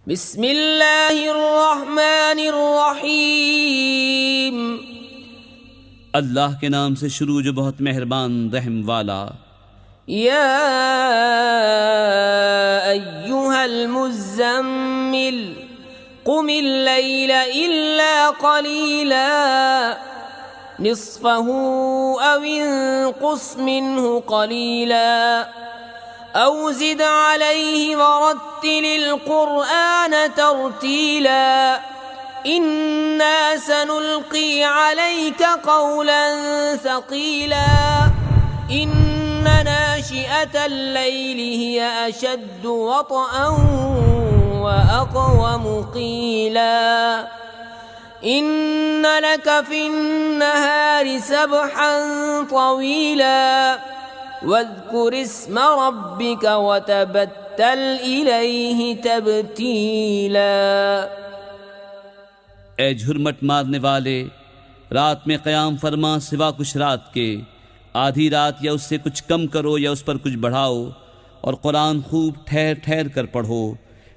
बिस्मिल्लाहिर्रहमानिर्रहीम। अल्लाह के नाम से शुरू जो बहुत मेहरबान रहम वाला। या अय्युहल मुज़्ज़म्मिल कुमिल लैला इल्ला क़लीला निस्फ़हु अव इंक़ुस मिन्हु क़लीला औ ज़िद अलैहि वरत्तिलिल क़ुरआन तर्तीला इन्ना सनुल्क़ी अलैका क़ौलन सक़ीला इन्न नाशिअतल लैलि हिय अशद्दु वत्अन व अक़वमु क़ीला इन्न लक फ़िन्नहारि सबहन तवीला वज़्कुर इस्म रब्बिक वतबत्तल इलैहि तब्तीला। ए झुरमट मारने वाले, रात में क़याम फरमा सिवा कुछ रात के। आधी रात या उससे कुछ कम करो या उस पर कुछ बढ़ाओ, और कुरान खूब ठहर ठहर कर पढ़ो।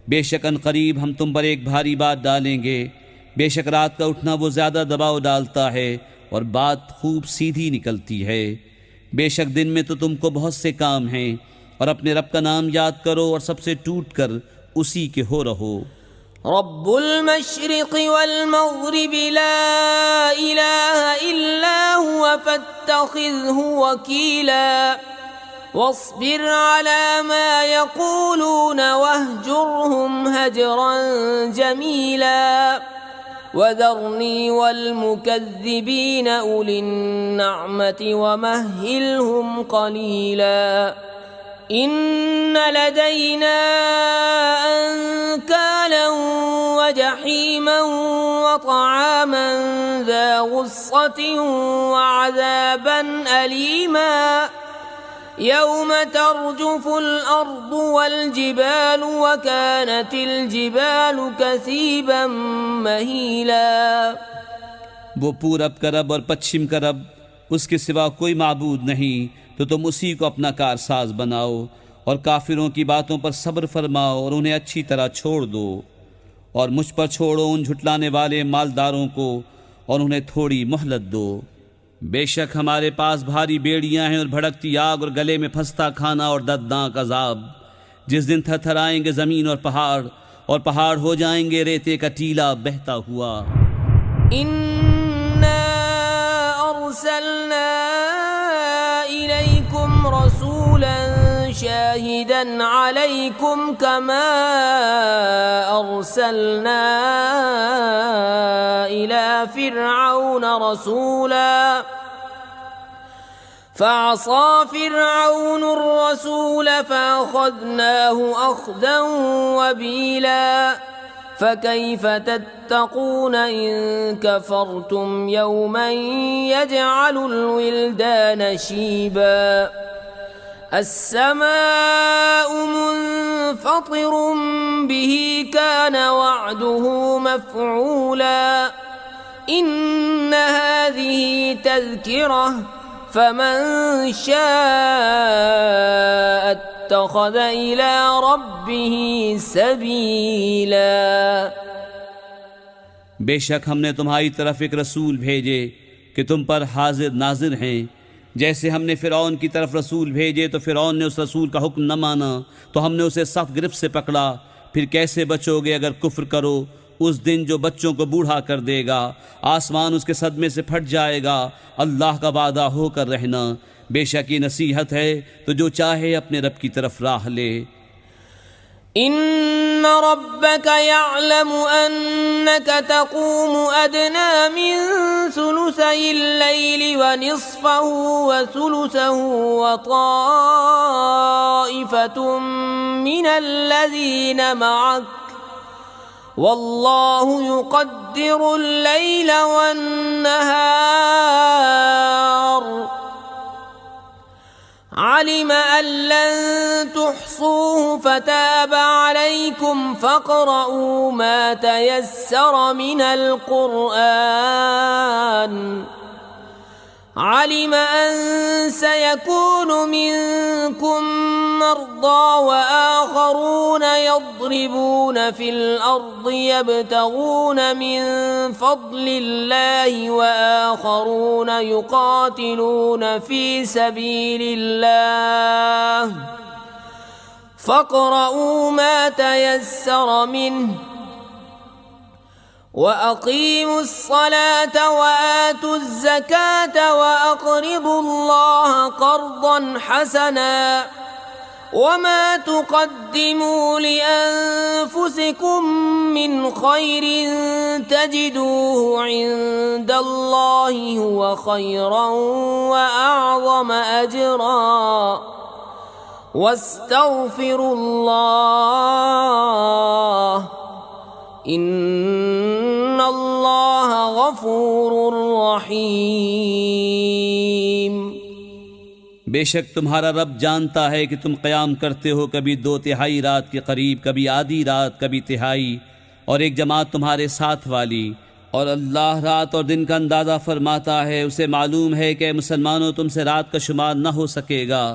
बेशक अनक़रीब हम तुम पर एक भारी बात डालेंगे। बेशक रात का उठना वो ज़्यादा दबाव डालता है और बात खूब सीधी निकलती है। बेशक दिन में तो तुमको बहुत से काम हैं, और अपने रब का नाम याद करो और सबसे टूट कर उसी के हो रहो। रब्बुल मशरिक़ि वल मग़रिबि ला इलाहा इल्ला हुवा फत्तख़िज़हु वकीला वस्बिर अला मा यक़ूलून वहजुरहुम हजरन जमीला वज़रनी वल मुकज़्ज़िबीन उलिन नअमति वमह्हिलहुम क़लीला इन्न लदैना अंकालन व जहीमन व तआमन ज़ा गुस्सतिन व अज़ाबन अलीमा यौम तर्जुफुल अर्दु वल जिबालु व कानतिल जिबालु कसीबन महीला। वो पूरब का रब और पश्चिम का रब, उसके सिवा कोई माबूद नहीं, तो तुम उसी को अपना कारसाज बनाओ और काफिरों की बातों पर सब्र फरमाओ और उन्हें अच्छी तरह छोड़ दो। और मुझ पर छोड़ो उन झुटलाने वाले मालदारों को और उन्हें थोड़ी मोहलत दो। बेशक हमारे पास भारी बेड़ियां हैं और भड़कती आग और गले में फंसता खाना और दर्दनाक अजाब, जिस दिन थरथराएंगे ज़मीन और पहाड़ हो जाएंगे रेते का टीला बहता हुआ। इन्ना अर्सलना इलैकुम रसूलन शाहिदन अलैकुम कमा अर्सलना इला फिरऔन रसूला फअसा फिरऔन अर्रसूल फअख़ज़नाहु अख़ज़न वबीला फकैफ तत्तक़ून इन कफ़रतुम यौमन यजअलुल विल्दान शीबा अस्समाउ मुन्फ़तिरुम बिही कान वअदुहु मफ़ऊला इन्न हाज़िही तज़किरह फमन शाअ इत्तख़ज़ इला रब्बिही सबीला। बेशक हमने तुम्हारी तरफ एक रसूल भेजे कि तुम पर हाजिर नाजिर हैं। जैसे हमने फ़िरौन की तरफ रसूल भेजे तो फ़िरौन ने उस रसूल का हुक्म न माना, तो हमने उसे सख्त गिरफ्त से पकड़ा। फिर कैसे बचोगे अगर कुफ्र करो? उस दिन जो बच्चों को बूढ़ा कर देगा, आसमान उसके सदमे से फट जाएगा। अल्लाह का वादा होकर रहना। बेशक ये नसीहत है, तो जो चाहे अपने रब की तरफ राह ले। इन्न रब्बक यअलमु अन्नक तक़ूमु अदना मिन सुलुसैल लैलि व निस्फ़हु व सुलुसहु व ताइफ़तुम मिनल्लज़ीन मअक वल्लाहु युक़द्दिरुल लैल वन नहार अलिम अन लन तुहसूहु फताब अलैकुम फ़क़रऊ मा तयस्सर मिनल क़ुरआन अलिम अन सयकूनु मिनकुम مرضى وآخرون يضربون في الأرض يبتغون من فضل الله وآخرون يقاتلون في سبيل الله فاقرؤوا ما تيسر منه وأقيموا الصلاة وآتوا الزكاة وأقرضوا الله قرضا حسنا وما تقدموا لأنفسكم من خير تجدوه عند الله هو خيرا وأعظم أجرا واستغفروا الله إن الله غफूर रहीम। बेशक तुम्हारा रब जानता है कि तुम क़याम करते हो कभी 2/3 रात के करीब, कभी आधी रात, कभी तिहाई, और एक जमात तुम्हारे साथ वाली। और अल्लाह रात और दिन का अंदाज़ा फरमाता है। उसे मालूम है कि मुसलमानों तुमसे रात का शुमार न हो सकेगा,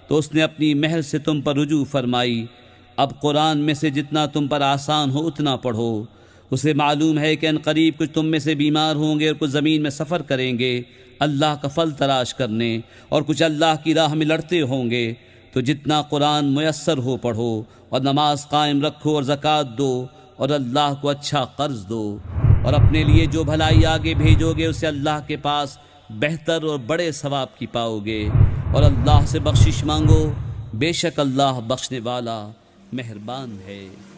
तो उसने अपनी महल से तुम पर रुजू फरमाई। अब कुरान में से जितना तुम पर आसान हो उतना पढ़ो। उसे मालूम है कि अनकरीब कुछ तुम में से बीमार होंगे और कुछ ज़मीन में सफ़र करेंगे अल्लाह का फल तलाश करने, और कुछ अल्लाह की राह में लड़ते होंगे। तो जितना कुरान मुयस्सर हो पढ़ो, और नमाज कायम रखो, और ज़कात दो, और अल्लाह को अच्छा कर्ज दो, और अपने लिए जो भलाई आगे भेजोगे उसे अल्लाह के पास बेहतर और बड़े सवाब की पाओगे। और अल्लाह से बख्शिश मांगो, बेशक अल्लाह बख्शने वाला मेहरबान है।